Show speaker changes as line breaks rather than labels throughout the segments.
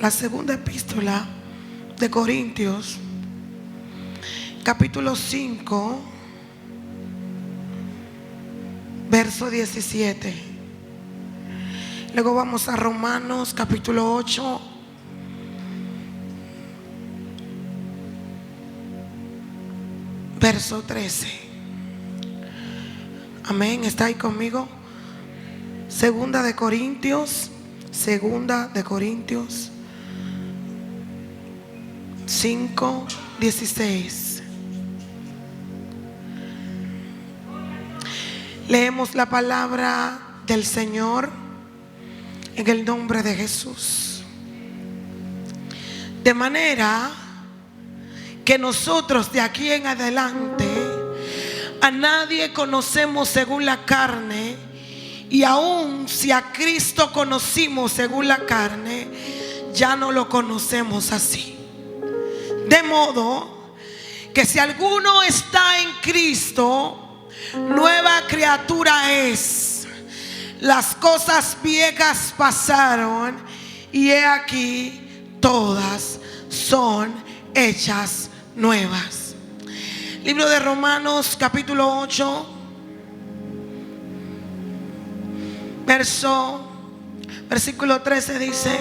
la segunda epístola de Corintios, capítulo 5, verso 17. Luego vamos a Romanos, capítulo 8, verso 13. Amén. ¿Está ahí conmigo? Segunda de Corintios 5, 16. Leemos la palabra del Señor en el nombre de Jesús. De manera que nosotros de aquí en adelante a nadie conocemos según la carne, y aun si a Cristo conocimos según la carne, ya no lo conocemos así. De modo que si alguno está en Cristo, nueva criatura es. Las cosas viejas pasaron y he aquí todas son hechas nuevas. Libro de Romanos, capítulo 8, versículo 13 dice: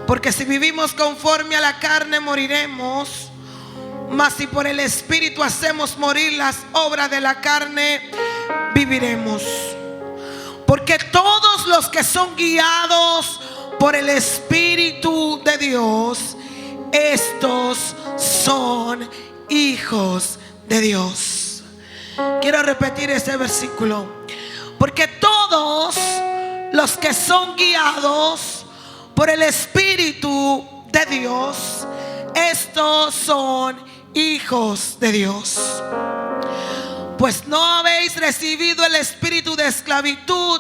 porque si vivimos conforme a la carne moriremos, mas si por el Espíritu hacemos morir las obras de la carne, viviremos. Porque todos los que son guiados por el Espíritu de Dios, estos son hijos de Dios. Quiero repetir ese versículo. Porque todos los que son guiados por el Espíritu de Dios, estos son hijos de Dios. Pues no habéis recibido el espíritu de esclavitud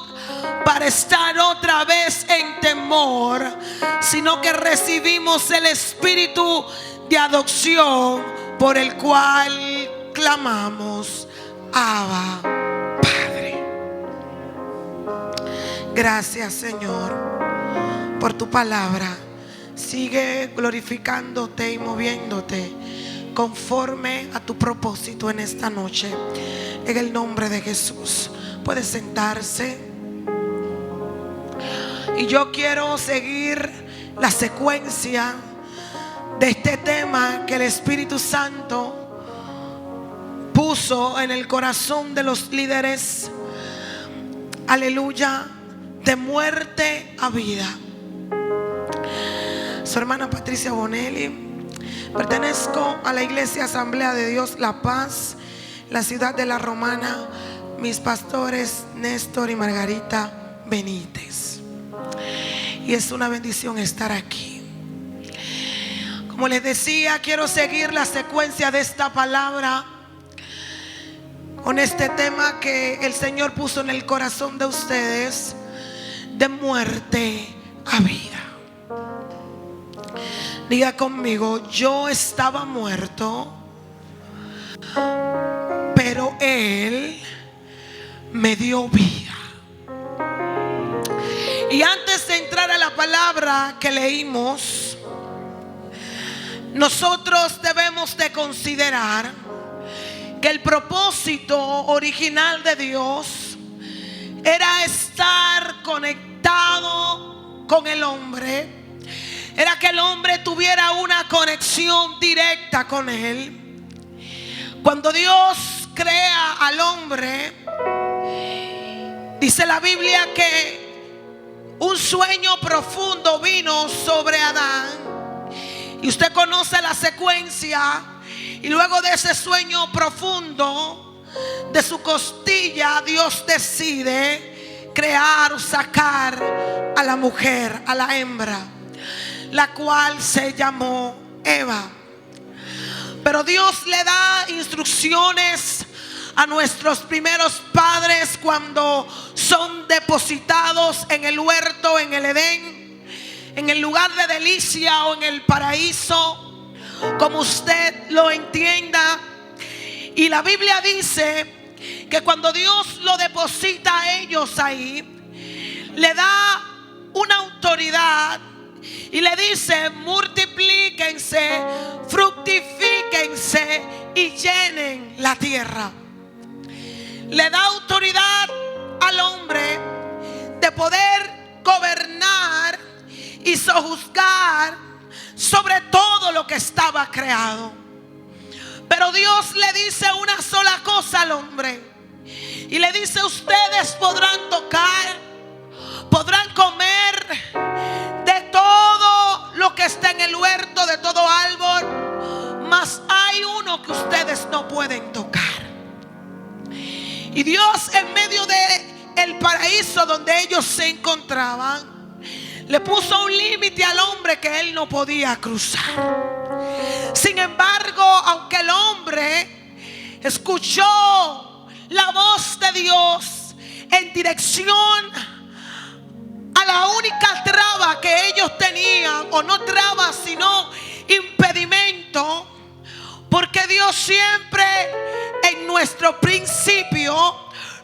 para estar otra vez en temor, sino que recibimos el espíritu de adopción, por el cual clamamos: Abba, Padre. Gracias, Señor, por tu palabra. Sigue glorificándote y moviéndote conforme a tu propósito en esta noche, en el nombre de Jesús. Puede sentarse. Y yo quiero seguir la secuencia de este tema que el Espíritu Santo puso en el corazón de los líderes. Aleluya. De muerte a vida. Su hermana Patricia Bonelli. Pertenezco a la Iglesia Asamblea de Dios La Paz, la ciudad de La Romana. Mis pastores Néstor y Margarita Benítez. Y es una bendición estar aquí. Como les decía, quiero seguir la secuencia de esta palabra con este tema que el Señor puso en el corazón de ustedes: de muerte a vida. Diga conmigo: yo estaba muerto, pero Él me dio vida. Y antes de entrar a la palabra que leímos, nosotros debemos de considerar que el propósito original de Dios era estar conectado con el hombre. Era que el hombre tuviera una conexión directa con Él. Cuando Dios crea al hombre, dice la Biblia que un sueño profundo vino sobre Adán. Y usted conoce la secuencia. Y luego de ese sueño profundo, de su costilla, Dios decide crear o sacar a la mujer, a la hembra, la cual se llamó Eva. Pero Dios le da instrucciones a nuestros primeros padres cuando son depositados en el huerto, en el Edén, en el lugar de delicia o en el paraíso, como usted lo entienda. Y la Biblia dice que cuando Dios lo deposita a ellos ahí, le da una autoridad y le dice: multiplíquense, fructifíquense y llenen la tierra. Le da autoridad al hombre de poder gobernar y sojuzgar sobre todo lo que estaba creado. Pero Dios le dice una sola cosa al hombre, y le dice: ustedes podrán tocar, podrán comer de todo lo que está en el huerto, de todo árbol, mas hay uno que ustedes no pueden tocar. Y Dios, en medio de el paraíso donde ellos se encontraban, le puso un límite al hombre que él no podía cruzar. Sin embargo, aunque el hombre escuchó la voz de Dios en dirección a la única traba que ellos tenían, o no traba sino impedimento, porque Dios siempre en nuestro principio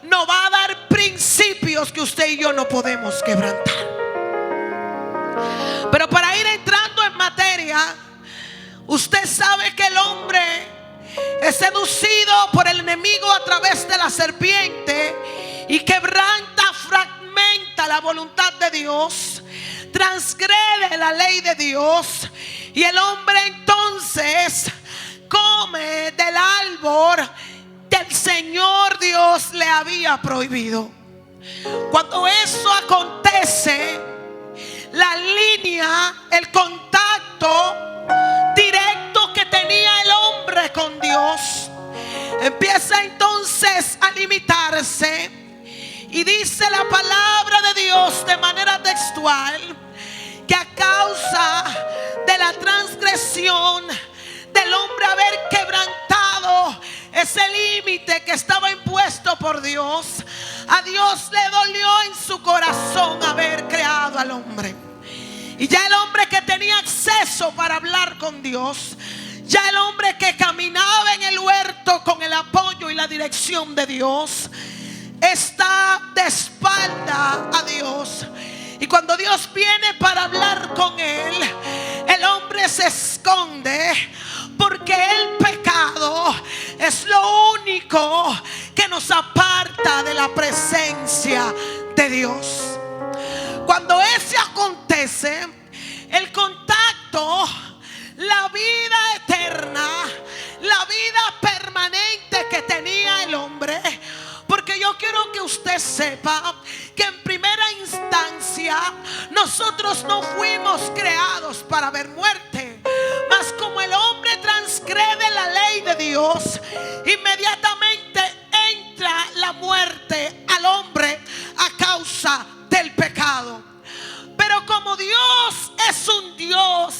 nos va a dar principios que usted y yo no podemos quebrantar. Pero para ir entrando en materia, usted sabe que el hombre es seducido por el enemigo a través de la serpiente y quebranta, fragmenta la voluntad de Dios, transgrede la ley de Dios, y el hombre entonces come del árbol que el Señor Dios le había prohibido. Cuando eso acontece, la línea, el contacto directo que tenía el hombre con Dios empieza entonces a limitarse. Y dice la palabra de Dios de manera textual que a causa de la transgresión del hombre haber quebrantado ese límite que estaba impuesto por Dios, a Dios le dolió en su corazón haber creado al hombre. Y ya el hombre que tenía acceso para hablar con Dios, ya el hombre que caminaba en el huerto con el apoyo y la dirección de Dios, está de espalda a Dios. Y cuando Dios viene para hablar con él, el hombre se esconde, porque el pecado es lo único que nos aparta de la presencia de Dios. Cuando eso acontece, el contacto, la vida eterna, la vida permanente que tenía el hombre, porque yo quiero que usted sepa que en primera instancia nosotros no fuimos creados para ver muerte, mas como el hombre transgrede la ley de Dios, inmediatamente entra la muerte al hombre a causa del pecado. Pero como Dios es un Dios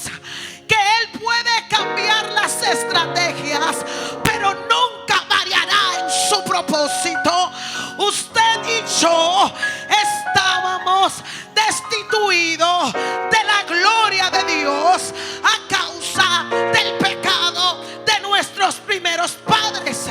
que Él puede cambiar las estrategias, pero nunca variará en su propósito, usted y yo estábamos destituidos de la gloria de Dios a causa del pecado de nuestros primeros padres.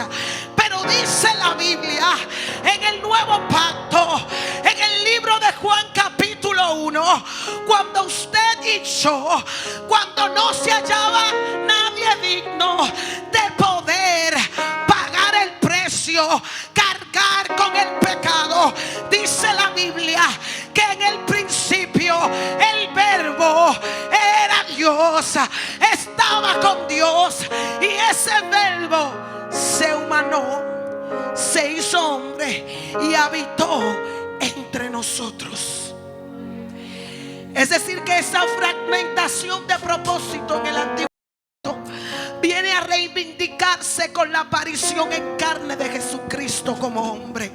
Pero dice la Biblia en el Nuevo Pacto, en el libro de Juan capítulo 1, cuando usted y yo, cuando no se hallaba nadie digno de poder pagar el precio, cargar con el pecado, dice la Biblia que en el principio el Verbo era Dios, estaba con Dios, y ese Verbo se humanó, se hizo hombre y habitó entre nosotros. Es decir, que esa fragmentación de propósito en el Antiguo viene a reivindicarse con la aparición en carne de Jesucristo como hombre.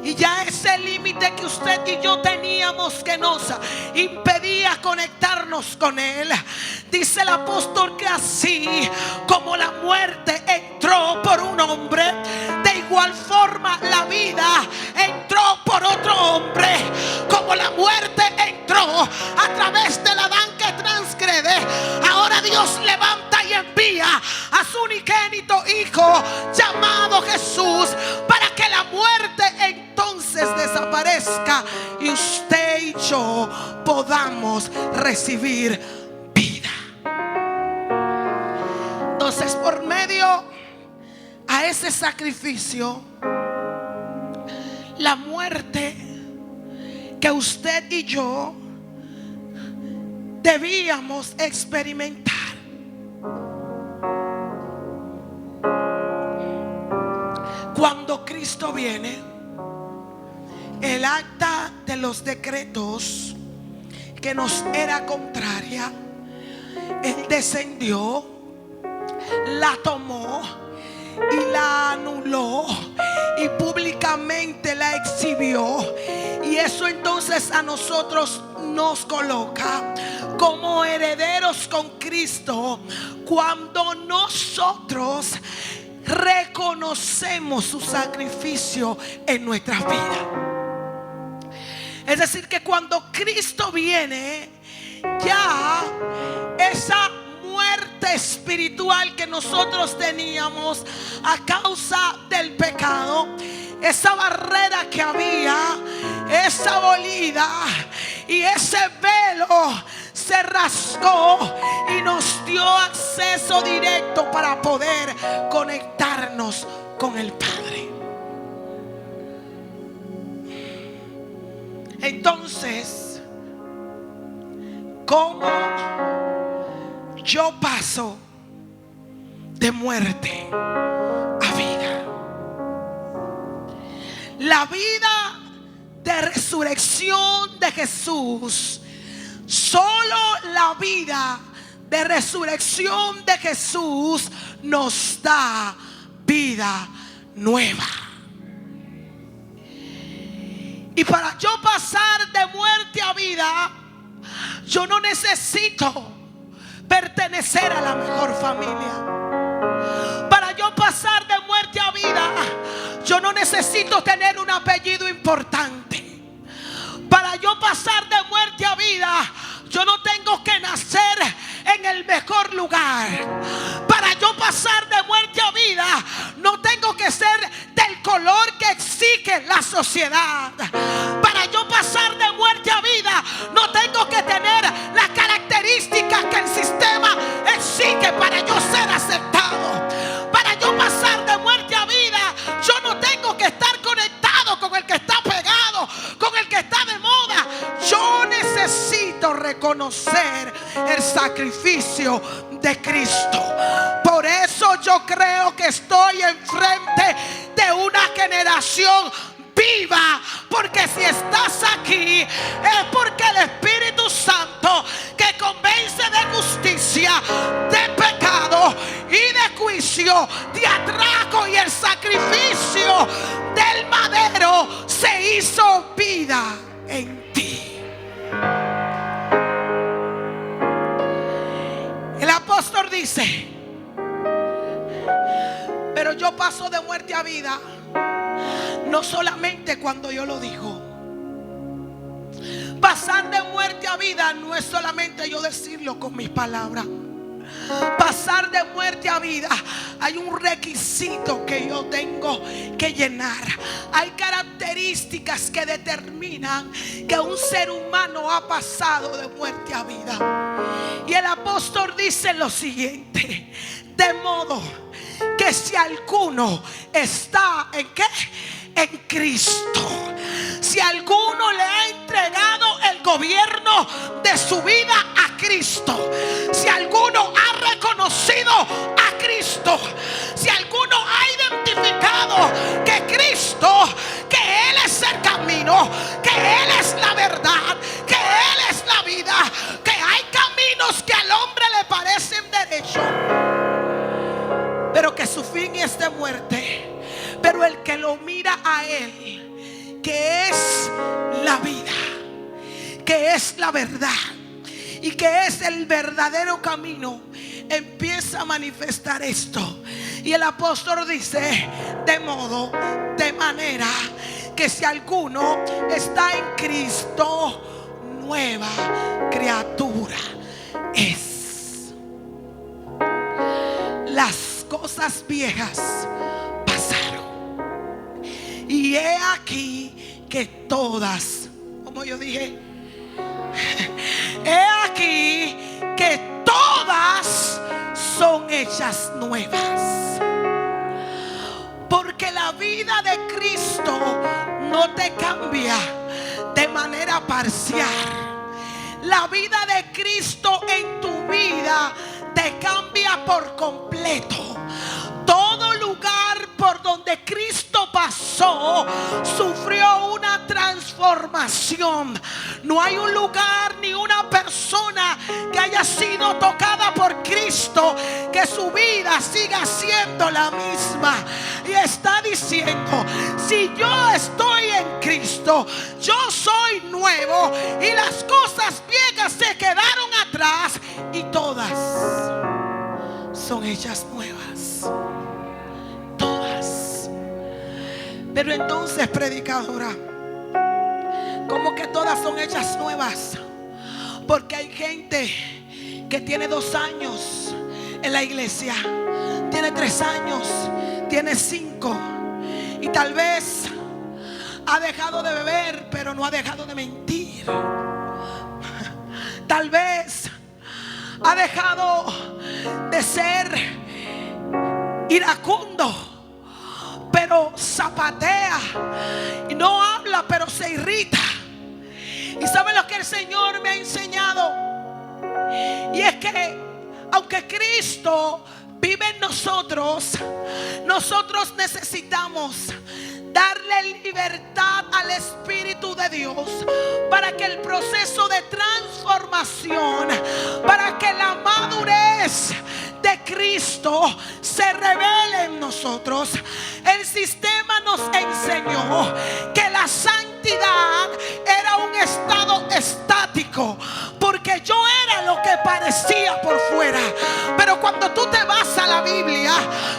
Y ya ese límite que usted y yo teníamos, que nos impedía conectarnos con Él, dice el apóstol que así como la muerte entró por un hombre, de igual forma la vida entró por otro hombre. Como la muerte entró a través del Adán que transgrede, ahora Dios levanta y envía a su unigénito Hijo llamado Jesús, para que la muerte entonces desaparezca y usted y y yo podamos recibir vida. Entonces, por medio a ese sacrificio, la muerte que usted y yo debíamos experimentar, cuando Cristo viene, el acta de los decretos que nos era contraria, Él descendió, la tomó y la anuló y públicamente la exhibió. Y eso entonces a nosotros nos coloca como herederos con Cristo cuando nosotros reconocemos su sacrificio en nuestras vidas. Es decir, que cuando Cristo viene, ya esa muerte espiritual que nosotros teníamos a causa del pecado, esa barrera que había, esa abolida y ese velo se rasgó y nos dio acceso directo para poder conectarnos con el Padre. Entonces, ¿cómo yo paso de muerte a vida? La vida de resurrección de Jesús, solo la vida de resurrección de Jesús nos da vida nueva. Y para yo pasar de muerte a vida, yo no necesito pertenecer a la mejor familia. Para yo pasar de muerte a vida, yo no necesito tener un apellido importante. Para yo pasar de muerte a vida, yo no tengo que nacer en el mejor lugar. Para yo pasar de muerte a vida, no tengo que ser del color que exige la sociedad. Para yo pasar de muerte a vida, no tengo que tener las características que el sistema exige para yo ser aceptado. Para yo pasar de muerte a vida, yo no tengo que estar conectado con el que está pegado, con el que está de moda. Yo necesito reconocer el sacrificio de Cristo. Por eso yo creo que estoy enfrente de una generación viva, porque si estás aquí es porque el Espíritu Santo, que convence de justicia, de pecado y de juicio, de atraco y el sacrificio del madero, se hizo vida en ti. El apóstol dice: pero yo paso de muerte a vida no solamente cuando yo lo digo. Pasar de muerte a vida no es solamente yo decirlo con mis palabras. Pasar de muerte a vida, hay un requisito que yo tengo que llenar. Hay características que determinan que un ser humano ha pasado de muerte a vida. Y el apóstol dice lo siguiente: de modo que si alguno está ¿en qué? En Cristo. Si alguno le ha entregado el gobierno de su vida a Cristo, si alguno ha reconocido a Cristo, si alguno ha identificado que Cristo, que Él es el camino, que Él es la verdad, que Él es la vida, que hay caminos que al hombre le parecen derechos, pero que su fin es de muerte. Pero el que lo mira a Él, que es la vida, que es la verdad y que es el verdadero camino, empieza a manifestar esto. Y el apóstol dice: de modo, de manera que si alguno está en Cristo, nueva criatura es. Las cosas viejas pasaron, y he aquí que todas, como yo dije, hechas nuevas. Porque la vida de Cristo no te cambia de manera parcial. La vida de Cristo en tu vida te cambia por completo. Todo lugar por donde Cristo pasó sufrió una transformación. No hay un lugar ni una persona que haya sido tocada por Cristo que su vida siga siendo la misma. Y está diciendo: si yo estoy en Cristo, yo soy nuevo, y las cosas viejas se quedaron atrás y todas son hechas nuevas. Todas. Pero entonces, predicadora, ¿cómo que todas son hechas nuevas? Porque hay gente que tiene 2 años en la iglesia, tiene 3 años, tiene 5, y tal vez ha dejado de beber, pero no ha dejado de mentir. Tal vez ha dejado de ser iracundo, pero zapatea, y no habla, pero se irrita. Y sabe lo que el Señor me ha enseñado, y es que aunque Cristo vive en nosotros, nosotros necesitamos darle libertad al Espíritu de Dios para que el proceso de transformación, para que la madurez de Cristo se revele en nosotros. El sistema nos enseñó que la santidad era un estado estático, porque yo era lo que parecía por fuera. Pero cuando tú te vas a la Biblia,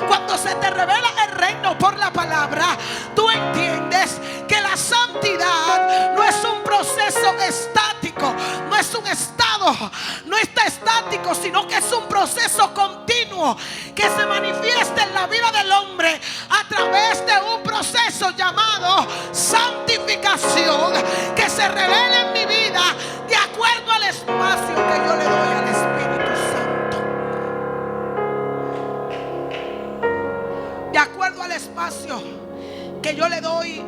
cuando se te revela el reino por la palabra, tú entiendes que la santidad no es un proceso estático, no es un estado, no está estático, sino que es un proceso continuo que se manifiesta en la vida del hombre a través de un proceso llamado santificación, que se revela en mi vida de acuerdo al espacio que yo le doy al Espíritu Santo, de acuerdo al espacio que yo le doy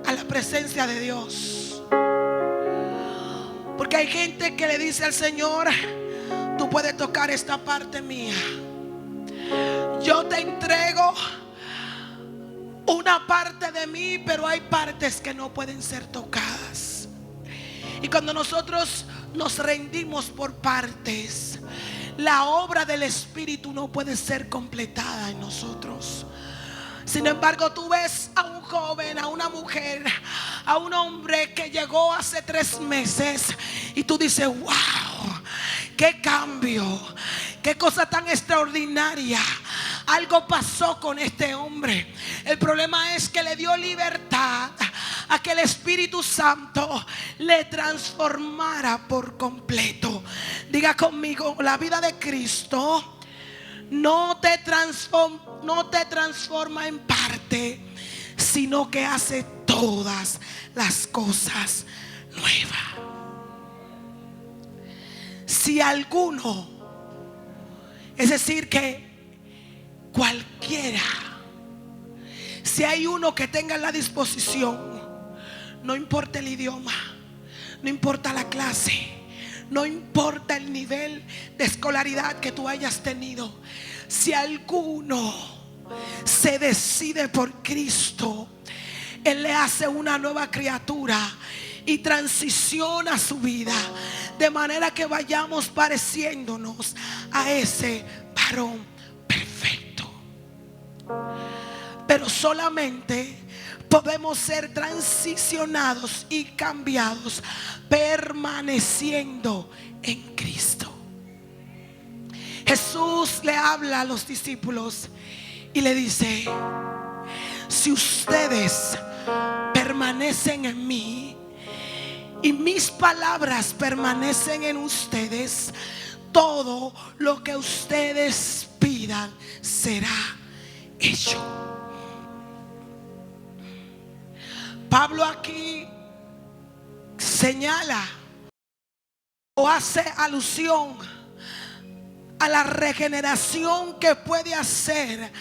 a la presencia de Dios. Porque hay gente que le dice al Señor: tú puedes tocar esta parte mía, yo te entrego una parte de mí, pero hay partes que no pueden ser tocadas. Y cuando nosotros nos rendimos por partes, la obra del Espíritu no puede ser completada en nosotros. Sin embargo, tú ves a un joven, a una mujer, a un hombre que llegó hace 3 meses, y tú dices: wow, qué cambio, qué cosa tan extraordinaria. Algo pasó con este hombre. El problema es que le dio libertad a que el Espíritu Santo le transformara por completo. Diga conmigo: la vida de Cristo no te transforma en parte, sino que hace todas las cosas nuevas. Si alguno, es decir, que cualquiera, si hay uno que tenga la disposición, no importa el idioma, no importa la clase, no importa el nivel de escolaridad que tú hayas tenido, si alguno se decide por Cristo, Él le hace una nueva criatura y transiciona su vida, de manera que vayamos pareciéndonos a ese varón perfecto. Pero solamente podemos ser transicionados y cambiados permaneciendo en Cristo. Jesús le habla a los discípulos y le dice: si ustedes permanecen en mí y mis palabras permanecen en ustedes, todo lo que ustedes pidan será hecho. Pablo aquí señala o hace alusión a la regeneración que puede hacer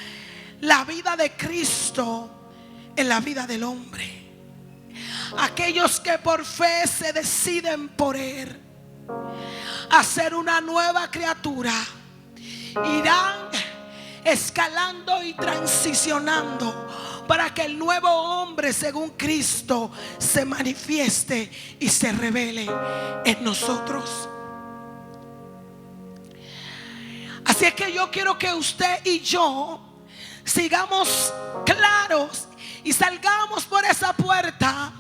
la vida de Cristo en la vida del hombre. Aquellos que por fe se deciden por Él a ser una nueva criatura, irán escalando y transicionando para que el nuevo hombre según Cristo se manifieste y se revele en nosotros. Así es que yo quiero que usted y yo sigamos claros y salgamos por esa puerta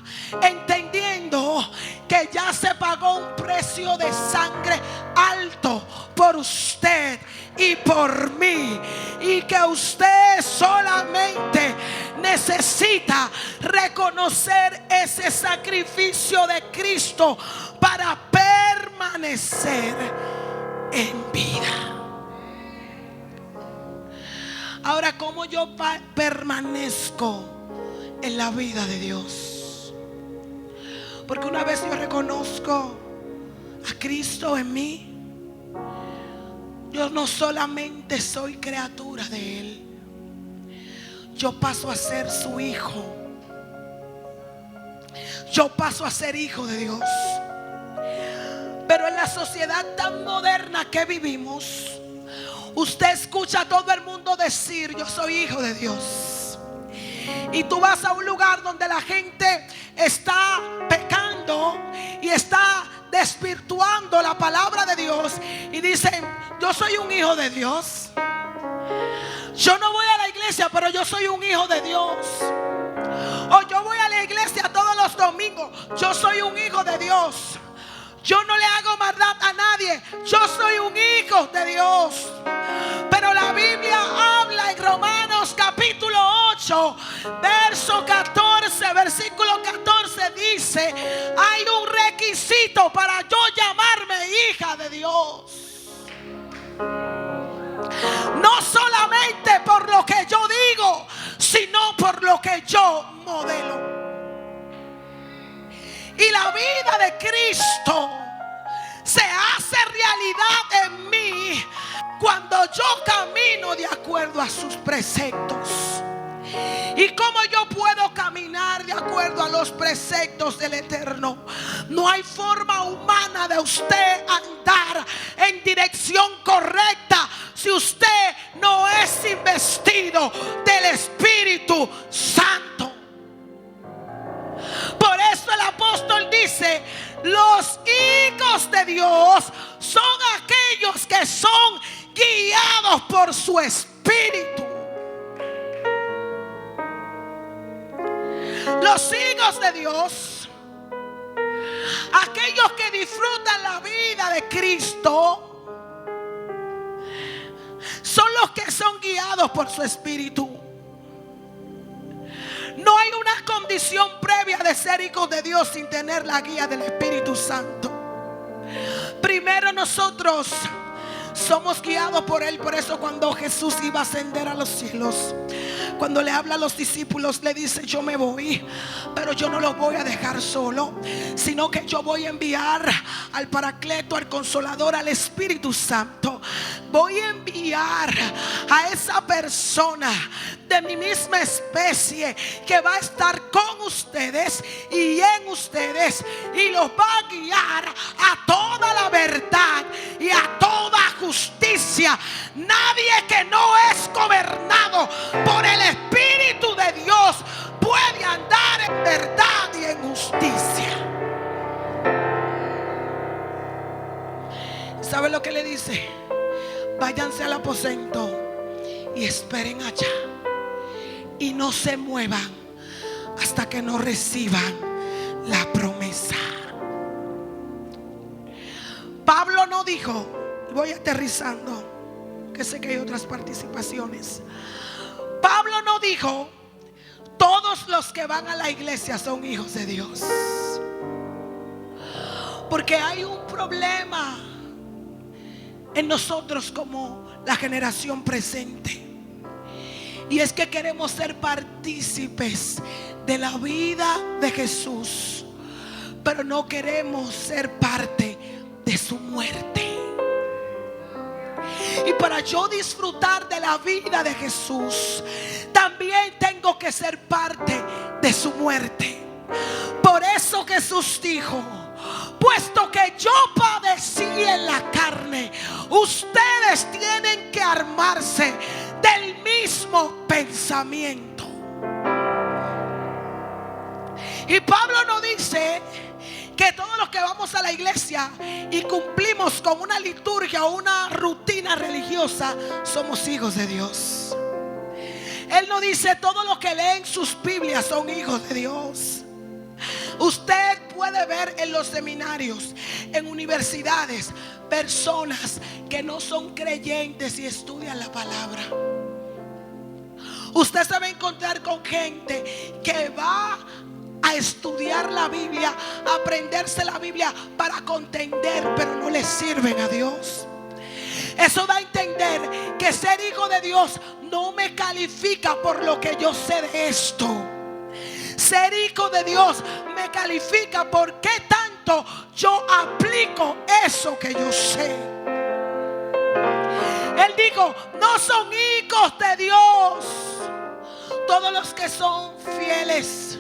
entendiendo que ya se pagó un precio de sangre alto por usted y por mí, y que usted solamente necesita reconocer ese sacrificio de Cristo para permanecer en vida. Ahora, ¿cómo yo permanezco en la vida de Dios? Porque una vez yo reconozco a Cristo en mí, yo no solamente soy criatura de Él, yo paso a ser su hijo. Yo paso a ser hijo de Dios. Pero en la sociedad tan moderna que vivimos, usted escucha a todo el mundo decir: yo soy hijo de Dios. Y tú vas a un lugar donde la gente está pecando y está desvirtuando la palabra de Dios y dicen: yo soy un hijo de Dios. Yo no voy a la iglesia, pero yo soy un hijo de Dios. O yo voy a la iglesia todos los domingos, yo soy un hijo de Dios. Yo no le hago maldad a nadie, yo soy un hijo de Dios. Pero la Biblia habla en Romanos capítulo 8, verso 14, versículo 14 dice: hay un requisito para yo llamarme hija de Dios. No solamente por lo que yo digo, sino por lo que yo modelo. Y la vida de Cristo se hace realidad en mí cuando yo camino de acuerdo a sus preceptos. ¿Y cómo yo puedo caminar de acuerdo a los preceptos del Eterno? No hay forma humana de usted andar en dirección correcta si usted no es investido del Espíritu Santo. Por eso el apóstol dice: los hijos de Dios son aquellos que son guiados por su Espíritu. Los hijos de Dios, aquellos que disfrutan la vida de Cristo, son los que son guiados por su Espíritu. No hay una condición previa de ser hijos de Dios sin tener la guía del Espíritu Santo. Primero nosotros somos guiados por Él. Por eso cuando Jesús iba a ascender a los cielos, cuando le habla a los discípulos, le dice: yo me voy, pero yo no los voy a dejar solo, sino que yo voy a enviar al Paracleto, al Consolador, al Espíritu Santo. Voy a enviar a esa persona de mi misma especie que va a estar con ustedes y en ustedes, y los va a guiar a toda la verdad y a toda justicia. Nadie que no es gobernado por el Espíritu de Dios puede andar en verdad y en justicia. ¿Sabe lo que le dice? Váyanse al aposento y esperen allá, y no se muevan hasta que no reciban la promesa. Pablo no dijo, voy aterrizando, que sé que hay otras participaciones. Pablo no dijo: todos los que van a la iglesia son hijos de Dios. Porque hay un problema en nosotros como la generación presente, y es que queremos ser partícipes de la vida de Jesús, pero no queremos ser parte de su muerte. Y para yo disfrutar de la vida de Jesús, también tengo que ser parte de su muerte. Por eso Jesús dijo: puesto que yo padecí en la carne, ustedes tienen que armarse del mismo pensamiento. Y Pablo nos dice que todos los que vamos a la iglesia y cumplimos con una liturgia o una rutina religiosa somos hijos de Dios. Él nos dice: todos los que leen sus Biblias son hijos de Dios. Usted puede ver en los seminarios, en universidades, personas que no son creyentes y estudian la palabra. Usted se va a encontrar con gente que va a estudiar la Biblia, a aprenderse la Biblia para contender, pero no le sirven a Dios. Eso da a entender que ser hijo de Dios no me califica por lo que yo sé de esto. Ser hijo de Dios me califica por qué tanto yo aplico eso que yo sé. Él dijo: no son hijos de Dios todos los que son fieles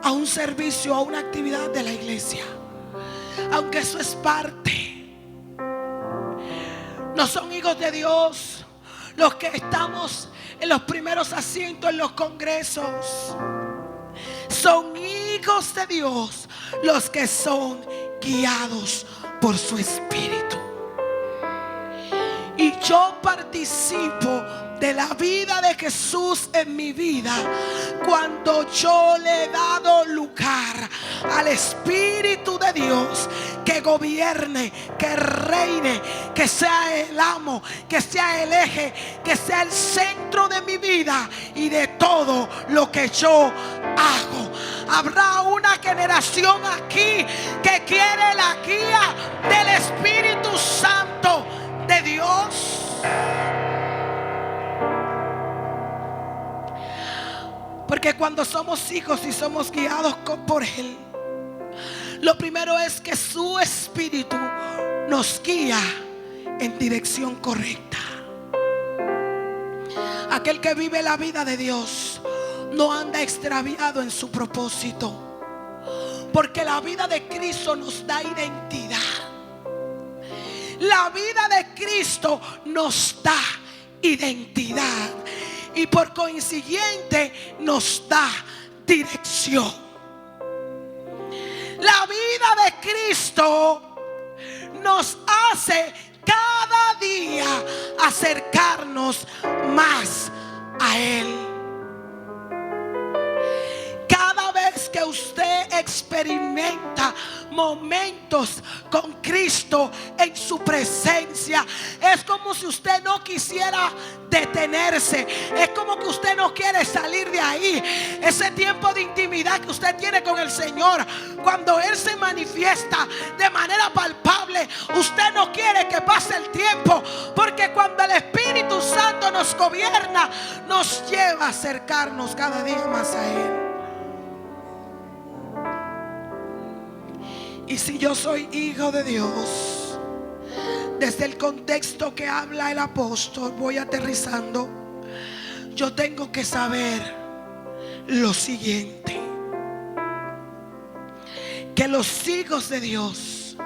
a un servicio, a una actividad de la iglesia, aunque eso es parte. No son hijos de Dios los que estamos en los primeros asientos en los congresos. Son hijos de Dios los que son guiados por su Espíritu. Y yo participo de la vida de Jesús en mi vida cuando yo le he dado lugar al Espíritu de Dios que gobierne, que reine, que sea el amo, que sea el eje, que sea el centro de mi vida y de todo lo que yo hago. Habrá una generación aquí que quiere la guía del Espíritu Santo de Dios. Porque cuando somos hijos y somos guiados por Él, lo primero es que su Espíritu nos guía en dirección correcta. Aquel que vive la vida de Dios no anda extraviado en su propósito, porque la vida de Cristo nos da identidad. La vida de Cristo nos da identidad y por consiguiente nos da dirección. La vida de Cristo nos hace cada día acercarnos más a Él. Cada vez que usted experimenta momentos con Cristo en su presencia, es como si usted no quisiera detenerse. Es como que usted no quiere salir de ahí. Ese tiempo de intimidad que usted tiene con el Señor, cuando Él se manifiesta de manera palpable, usted no quiere que pase el tiempo, porque cuando el Espíritu Santo nos gobierna, nos lleva a acercarnos cada día más a Él. Y si yo soy hijo de Dios, desde el contexto que habla el apóstol, voy aterrizando, yo tengo que saber lo siguiente: que los hijos de Dios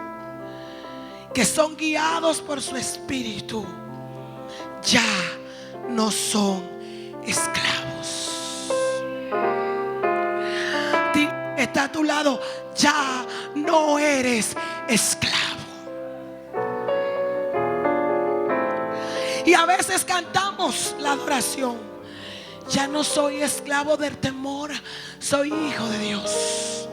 que son guiados por su Espíritu ya no son esclavos. Está a tu lado: ya no eres esclavo. Y a veces cantamos la adoración: ya no soy esclavo del temor, soy hijo de Dios.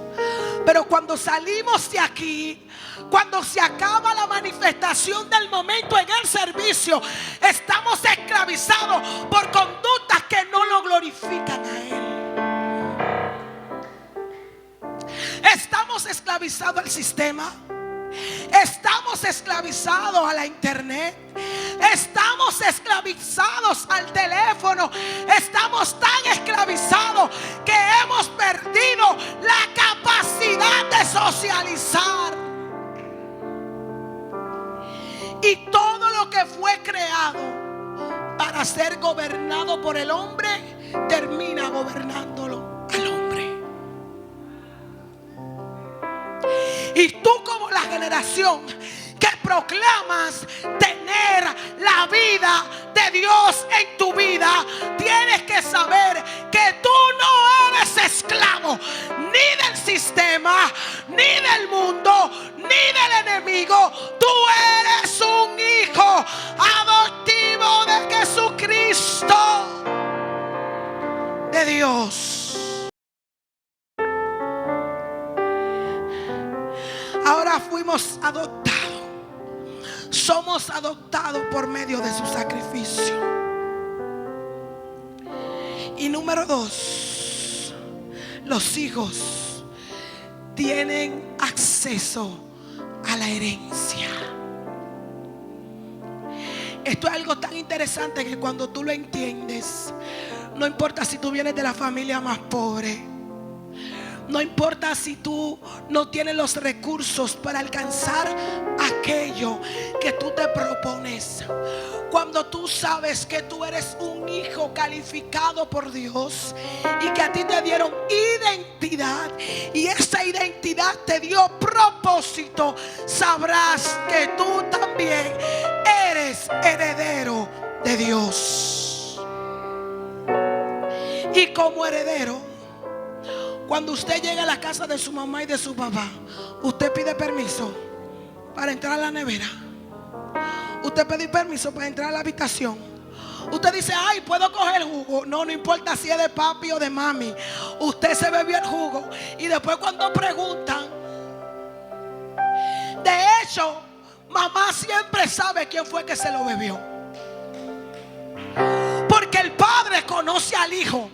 Pero cuando salimos de aquí, cuando se acaba la manifestación del momento en el servicio, estamos esclavizados por conductas que no lo glorifican a Él. Estamos esclavizados al sistema. Estamos esclavizados a la internet. Estamos esclavizados al teléfono. Estamos tan esclavizados que hemos perdido la capacidad de socializar. Y todo que fue creado para ser gobernado por el hombre, termina gobernándolo al hombre. Y tú, como la generación que proclamas tener la vida de Dios en tu vida, tienes que saber que tú no eres esclavo ni del sistema, ni del mundo, ni del enemigo. Tú eres un hijo adoptivo de Jesucristo, de Dios. Ahora fuimos adoptados. Somos adoptados por medio de su sacrificio. Y número 2, los hijos tienen acceso a la herencia. Esto es algo tan interesante que cuando tú lo entiendes, no importa si tú vienes de la familia más pobre, no importa si tú no tienes los recursos para alcanzar aquello que tú te propones. Cuando tú sabes que tú eres un hijo calificado por Dios y que a ti te dieron identidad y esa identidad te dio propósito, sabrás que tú también eres heredero de Dios. Y como heredero, cuando usted llega a la casa de su mamá y de su papá, usted pide permiso para entrar a la nevera. Usted pide permiso para entrar a la habitación. Usted dice, ay, ¿puedo coger jugo? No, no importa si es de papi o de mami. Usted se bebió el jugo. Y después cuando preguntan, de hecho, mamá siempre sabe quién fue que se lo bebió. Porque el padre conoce al hijo.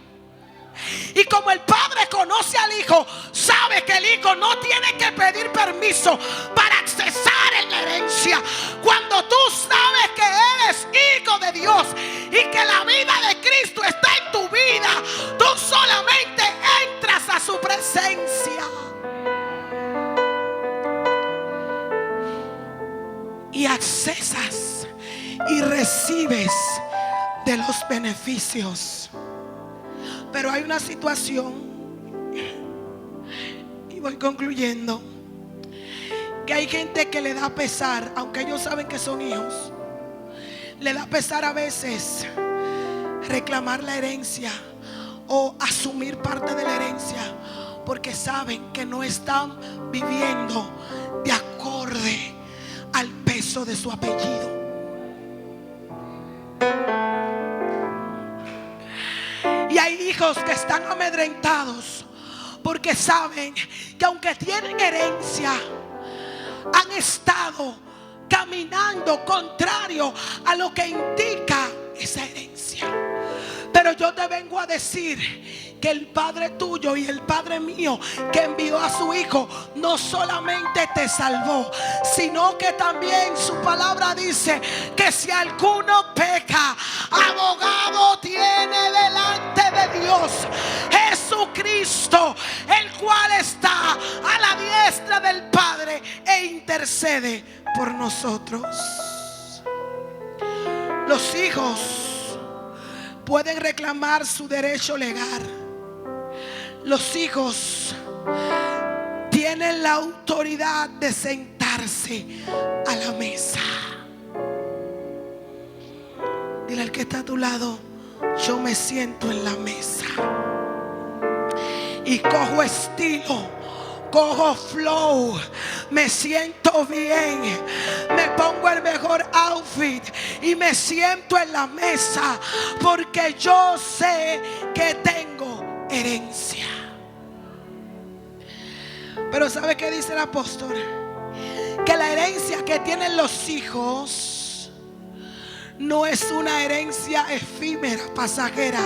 Y como el padre conoce al hijo, sabe que el hijo no tiene que pedir permiso para accesar en la herencia. Cuando tú sabes que eres hijo de Dios y que la vida de Cristo está en tu vida, tú solamente entras a su presencia y accesas y recibes de los beneficios. Pero hay una situación, y voy concluyendo, que hay gente que le da pesar, aunque ellos saben que son hijos, le da pesar a veces reclamar la herencia o asumir parte de la herencia, porque saben que no están viviendo de acorde al peso de su apellido. Y hay hijos que están amedrentados porque saben que aunque tienen herencia, han estado caminando contrario a lo que indica esa herencia. Pero yo te vengo a decir que el Padre tuyo y el Padre mío, que envió a su Hijo, no solamente te salvó, sino que también su palabra dice que si alguno peca, abogado tiene delante de Dios Jesucristo, el cual está a la diestra del Padre e intercede por nosotros. Los hijos pueden reclamar su derecho legal. Los hijos tienen la autoridad de sentarse a la mesa. Dile al que está a tu lado, yo me siento en la mesa y cojo estilo, cojo flow, me siento bien, me pongo el mejor outfit y me siento en la mesa, porque yo sé que tengo herencia. Pero ¿sabe qué dice el apóstol? Que la herencia que tienen los hijos no es una herencia efímera, pasajera,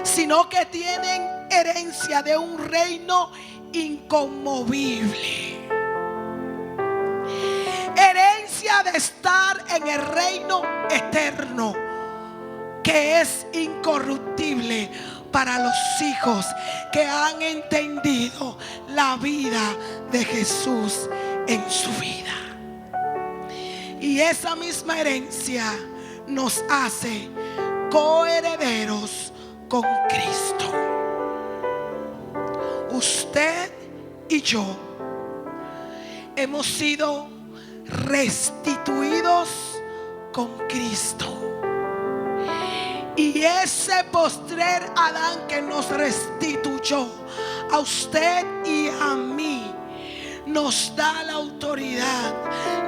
sino que tienen herencia de un reino inconmovible, herencia de estar en el reino eterno, que es incorruptible para los hijos que han entendido la vida de Jesús en su vida. Y esa misma herencia nos hace coherederos con Cristo. Usted y yo hemos sido restituidos con Cristo. Y ese postrer Adán que nos restituyó a usted y a mí, nos da la autoridad,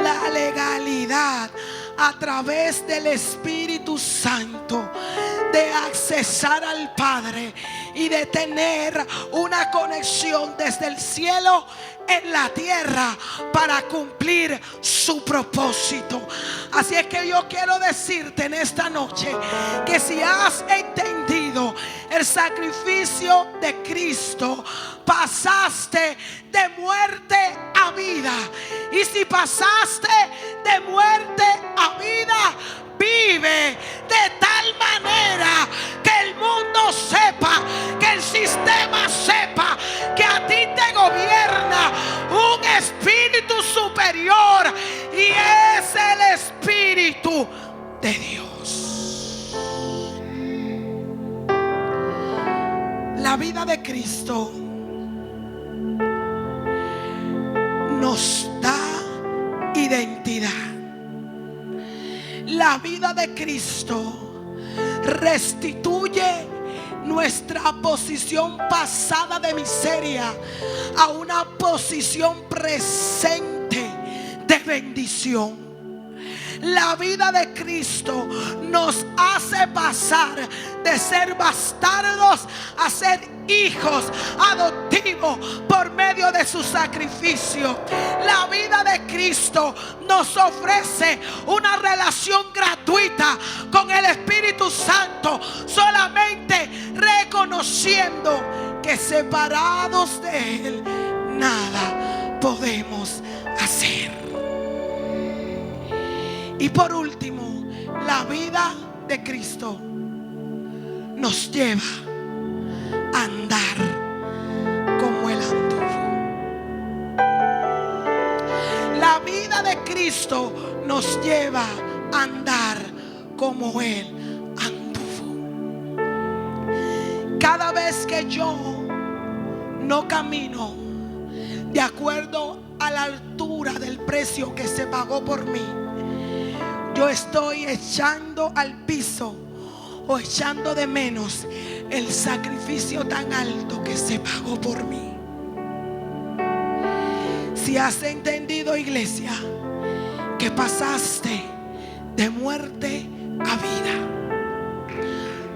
la legalidad a través del Espíritu Santo de accesar al Padre y de tener una conexión desde el cielo en la tierra para cumplir su propósito. Así es que yo quiero decirte en esta noche que si has entendido el sacrificio de Cristo, pasaste de muerte a vida. Y si pasaste de muerte a vida, vive de tal manera que el mundo sepa, que el sistema sepa que a ti te gobierna un espíritu superior, y es el Espíritu de Dios. La vida de Cristo nos da identidad. La vida de Cristo restituye nuestra posición pasada de miseria a una posición presente de bendición. La vida de Cristo nos hace pasar de ser bastardos a ser hijos adoptivos por medio de su sacrificio. La vida de Cristo nos ofrece una relación gratuita con el Espíritu Santo, solamente reconociendo que separados de Él nada podemos hacer. Y por último, la vida de Cristo nos lleva a andar como Él anduvo. La vida de Cristo nos lleva a andar como Él anduvo. Cada vez que yo no camino de acuerdo a la altura del precio que se pagó por mí, yo estoy echando al piso o echando de menos el sacrificio tan alto que se pagó por mí. Si has entendido, iglesia, que pasaste de muerte a vida,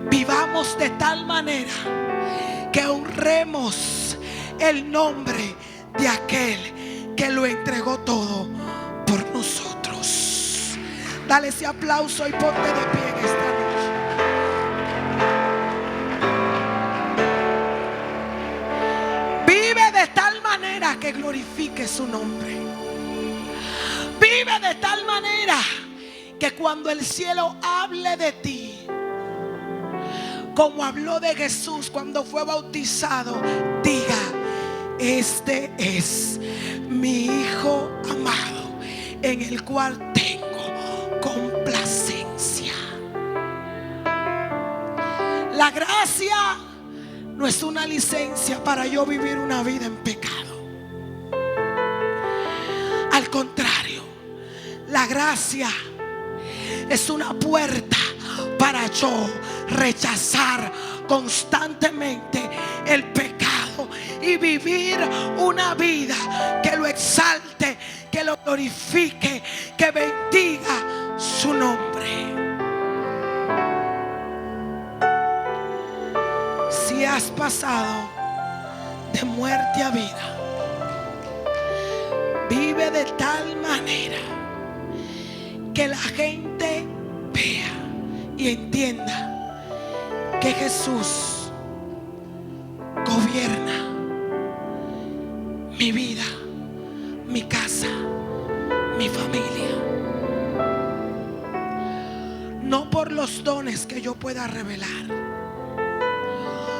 vivamos de tal manera que honremos el nombre de aquel que lo entregó todo por nosotros. Dale ese aplauso y ponte de pie en esta noche. Vive de tal manera que glorifique su nombre. Vive de tal manera que cuando el cielo hable de ti, como habló de Jesús cuando fue bautizado, diga: este es mi Hijo amado, en el cual tengo complacencia. La gracia no es una licencia para yo vivir una vida en pecado. Al contrario, la gracia es una puerta para yo rechazar constantemente el pecado y vivir una vida que lo exalte, que lo glorifique, que bendiga su nombre. Si has pasado de muerte a vida, vive de tal manera que la gente vea y entienda que Jesús gobierna mi vida, mi casa, mi familia. No por los dones que yo pueda revelar,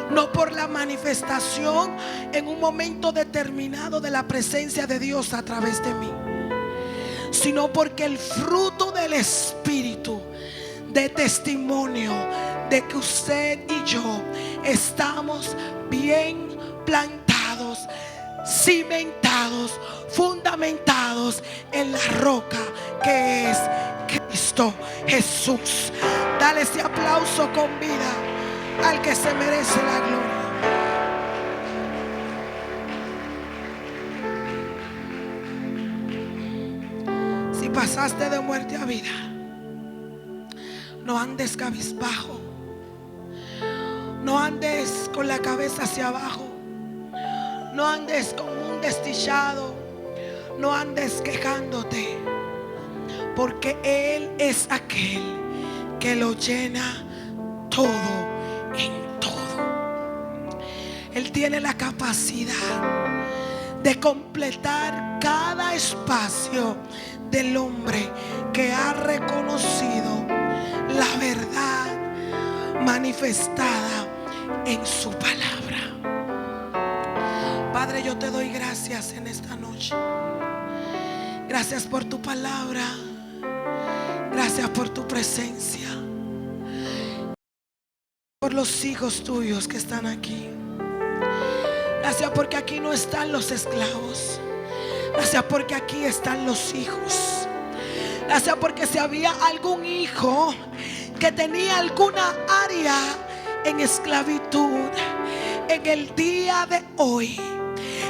no por la manifestación en un momento determinado de la presencia de Dios a través de mí, sino porque el fruto del Espíritu de testimonio de que usted y yo estamos bien plantados, cimentados, fundamentados en la roca que es Cristo Jesús. Dale ese aplauso con vida al que se merece la gloria. Si pasaste de muerte a vida, no andes cabizbajo, no andes con la cabeza hacia abajo, no andes con un desdichado, no andes quejándote, porque Él es aquel que lo llena todo en todo. Él tiene la capacidad de completar cada espacio del hombre que ha reconocido la verdad manifestada en su palabra. Padre, yo te doy gracias en esta noche. Gracias por tu palabra. Gracias por tu presencia. Por los hijos tuyos que están aquí. Gracias porque aquí no están los esclavos. Gracias porque aquí están los hijos. Gracias porque si había algún hijo que tenía alguna área en esclavitud, en el día de hoy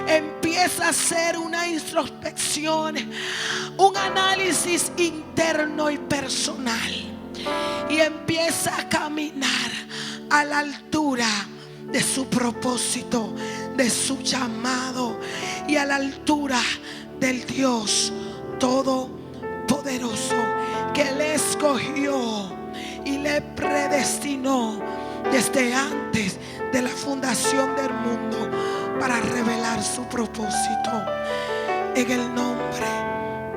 empieza a hacer una introspección, un análisis interno y personal, y empieza a caminar a la altura de su propósito, de su llamado, y a la altura del Dios Todopoderoso que le escogió y le predestinó desde antes de la fundación del mundo para revelar su propósito. En el nombre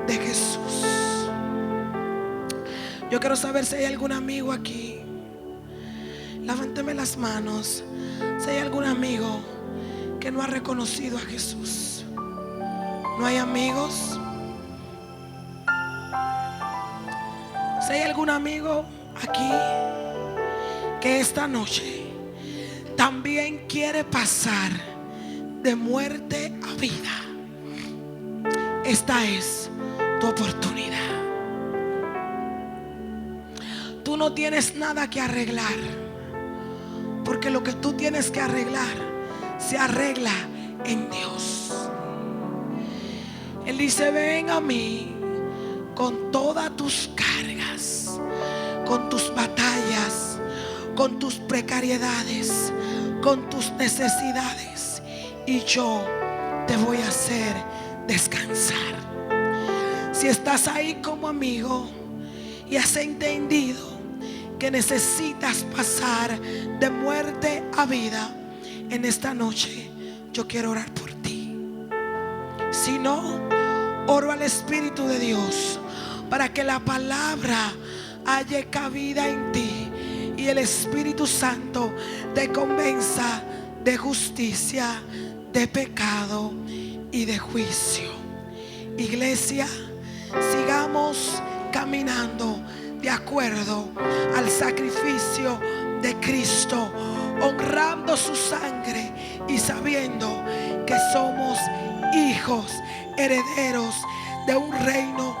de Jesús. Yo quiero saber si hay algún amigo aquí. Levánteme las manos. Si hay algún amigo que no ha reconocido a Jesús. ¿No hay amigos? Si hay algún amigo aquí que esta noche también quiere pasar de muerte a vida, esta es tu oportunidad. Tú no tienes nada que arreglar, porque lo que tú tienes que arreglar se arregla en Dios. Él dice: ven a mí con todas tus cargas, con tus batallas, con tus precariedades, con tus necesidades, y yo te voy a hacer descansar. Si estás ahí como amigo y has entendido que necesitas pasar de muerte a vida, en esta noche yo quiero orar por ti. Si no, oro al Espíritu de Dios para que la palabra haya cabida en ti y el Espíritu Santo te convenza de justicia, de pecado y de juicio. Iglesia, sigamos caminando de acuerdo al sacrificio de Cristo, honrando su sangre y sabiendo que somos hijos, herederos de un reino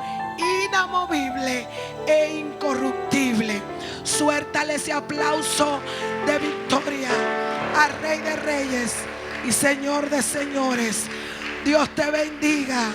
inamovible e incorruptible. Suéltale ese aplauso de victoria al Rey de Reyes y Señor de Señores. Dios te bendiga.